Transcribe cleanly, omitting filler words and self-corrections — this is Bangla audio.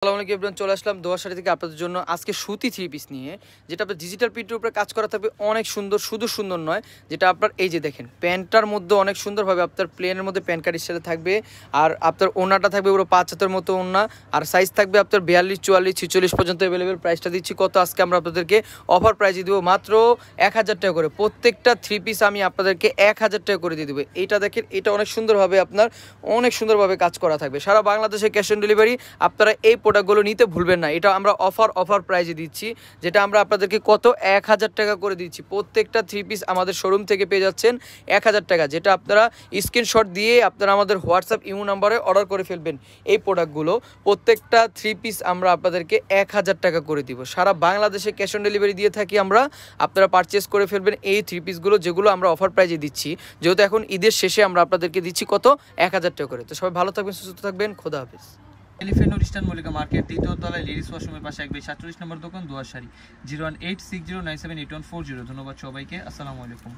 আসসালামু আলাইকুম এভরিওয়ান, চলে আসলাম দোয়া শাড়ি থেকে আপনাদের জন্য আজকে সুতি থ্রি পিস নিয়ে, যেটা আপনার ডিজিটাল প্রিন্টের উপরে কাজ করা থাকবে অনেক সুন্দর। শুধু সুন্দর নয়, যেটা আপনার এই যে দেখেন প্যান্টটার মধ্যে অনেক সুন্দরভাবে আপনার প্লেনের মধ্যে প্যান্ট কাটির সাথে থাকবে। আর আপনার ওনাটা থাকবে পুরো 5 হাতের মতো ওনা, আর সাইজ থাকবে আপনার 42, 44, 46 পর্যন্ত অ্যাভেলেবেল। প্রাইসটা দিচ্ছি কত আজকে আমরা আপনাদেরকে অফার প্রাইজে দেবো মাত্র 1000 টাকা করে। প্রত্যেকটা থ্রি পিস আমি আপনাদেরকে 1000 টাকা করে দিয়ে দেবো। এইটা দেখেন, এটা অনেক সুন্দরভাবে আপনার অনেক সুন্দরভাবে কাজ করা থাকবে। সারা বাংলাদেশে ক্যাশ অন ডেলিভারি। আপনারা এই প্রোডাক্টগুলো নিতে ভুলবেন না। এটা আমরা অফার প্রাইজে দিচ্ছি, যেটা আমরা আপনাদেরকে কত 1000 টাকা করে দিচ্ছি। প্রত্যেকটা থ্রি পিস আমাদের শোরুম থেকে পেয়ে যাচ্ছেন 1000 টাকা, যেটা আপনারা স্ক্রিনশট দিয়ে আপনারা আমাদের হোয়াটসঅ্যাপ ইমো নাম্বারে অর্ডার করে ফেলবেন। এই প্রোডাক্টগুলো প্রত্যেকটা থ্রি পিস আমরা আপনাদেরকে 1000 টাকা করে দিব। সারা বাংলাদেশে ক্যাশ অন ডেলিভারি দিয়ে থাকি আমরা। আপনারা পারচেস করে ফেলবেন এই থ্রি পিসগুলো, যেগুলো আমরা অফার প্রাইজে দিচ্ছি। যেহেতু এখন ঈদের শেষে আমরা আপনাদেরকে দিচ্ছি কত 1000 টাকা করে। তো সবাই ভালো থাকবেন, সুস্থ থাকবেন, খোদা হাফেজ। এলিফেন্ট ইস্টার্ন মল্লিকা মার্কেট, দ্বিতীয় তলায় লেডিস ওয়াশরুমের পাশে 147 নম্বর দোকান, দোয়ার শাড়ি। 01860978140। ধন্যবাদ সবাইকে, আসসালামু আলাইকুম।